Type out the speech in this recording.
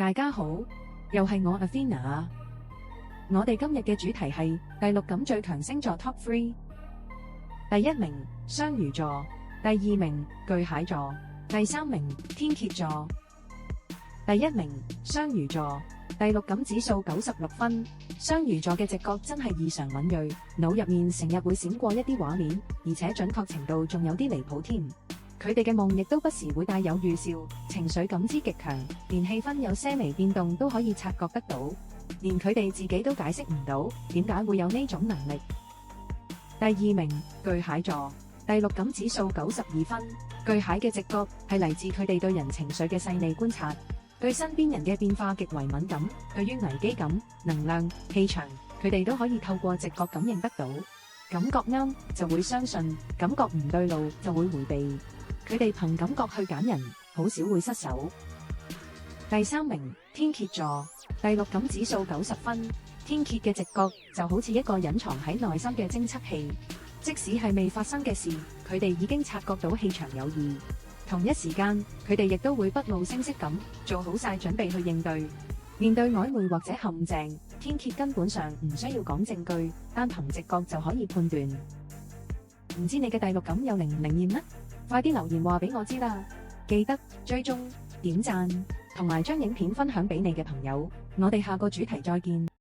大家好，又係我 Athena。我哋今日嘅主題係第六感最強星座 Top 3。第一名雙魚座，第二名巨蟹座，第三名天蠍座。第一名雙魚座，第六感指數96分。雙魚座嘅直覺真係異常敏銳，腦入面成日會閃過一啲畫面，而且準確程度仲有啲離譜添。佢哋嘅夢亦都不時會帶有預兆，情緒感知極強，連氣氛有些微變動都可以察覺得到，連佢哋自己都解釋唔到點解會有呢種能力。第二名巨蟹座，第六感指數92分。巨蟹嘅直覺係嚟自佢哋對人情緒嘅細膩觀察，對身邊人嘅變化極為敏感，對於危機感、能量、氣場，佢哋都可以透過直覺感應得到。感覺啱就會相信，感覺唔對路就會迴避。佢哋憑感覺去揀人，好少會失手。第三名天蠍座，第六感指數90分。天蠍嘅直覺就好似一個隱藏喺內心嘅偵測器，即使係未發生嘅事，佢哋已經察覺到氣場有異。同一時間，佢哋亦都會不露聲色咁做好晒準備去應對。面對曖昧或者陷阱，天蠍根本上唔需要講證據，單憑直覺就可以判斷。唔知你嘅第六感又靈唔靈驗呢？快啲留言話俾我知啦！記得追蹤、點讚同埋將影片分享俾你嘅朋友。我哋下個主題再見。